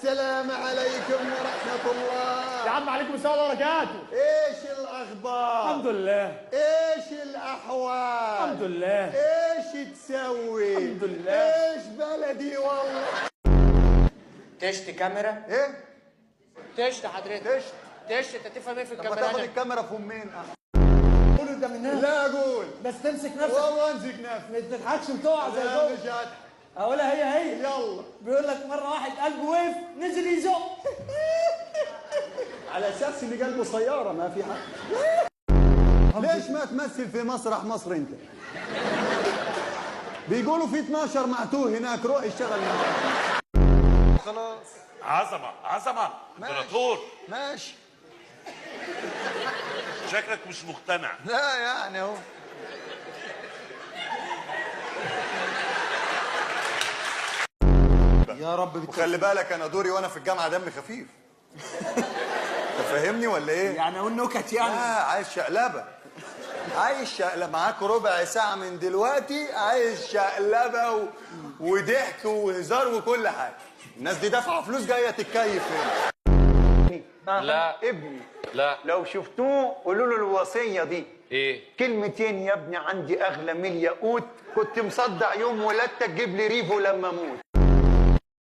السلام عليكم ورحمة الله. يا عم عليكم السلام وبركاته. ايش الاخبار؟ الحمد لله. ايش الاحوال؟ الحمد لله. ايش تسوي؟ الحمد لله. ايش بلدي والله. تشت كاميرا؟ ايه؟ تشت حضرتك. تشت انت تفهم ايه في طب الكاميرا؟ تاخد الكاميرا في مين؟ قول قدام الناس. لا اقول. بس تمسك نفسك. والله امسك نفسك. ما تضحكش وتقع زي لا دول. مش هضحك. اقولها هي. يلا. بيقول لك مره واحد قلبه وقف نزل يزق. على اساس ان قلبه سياره ما في حد. ليش ما تمثل في مسرح مصر انت؟ بيقولوا في 12 معتوه هناك، روح اشتغل معاهم. خلاص. عظمة امبراطور. ماشي. شكلك مش مقتنع. لا يعني اهو. يا رب وخلي بالك انا دوري وانا في الجامعه دمي خفيف. انت فاهمني ولا ايه؟ يعني اقول نكت يعني. عايز شقلبه. عايز شقلبه معاك ربع ساعه من دلوقتي، عايز شقلبه وضحك وهزار وكل حاجه. الناس دي دافعه فلوس جايه تتكيف هنا. لا ابني. لا لو شفتوه قولوا له الوصيه دي. ايه كلمتين يا ابني، عندي اغلى من الياقوت، كنت مصدع يوم ولادتك جيب لي ريفو لما اموت.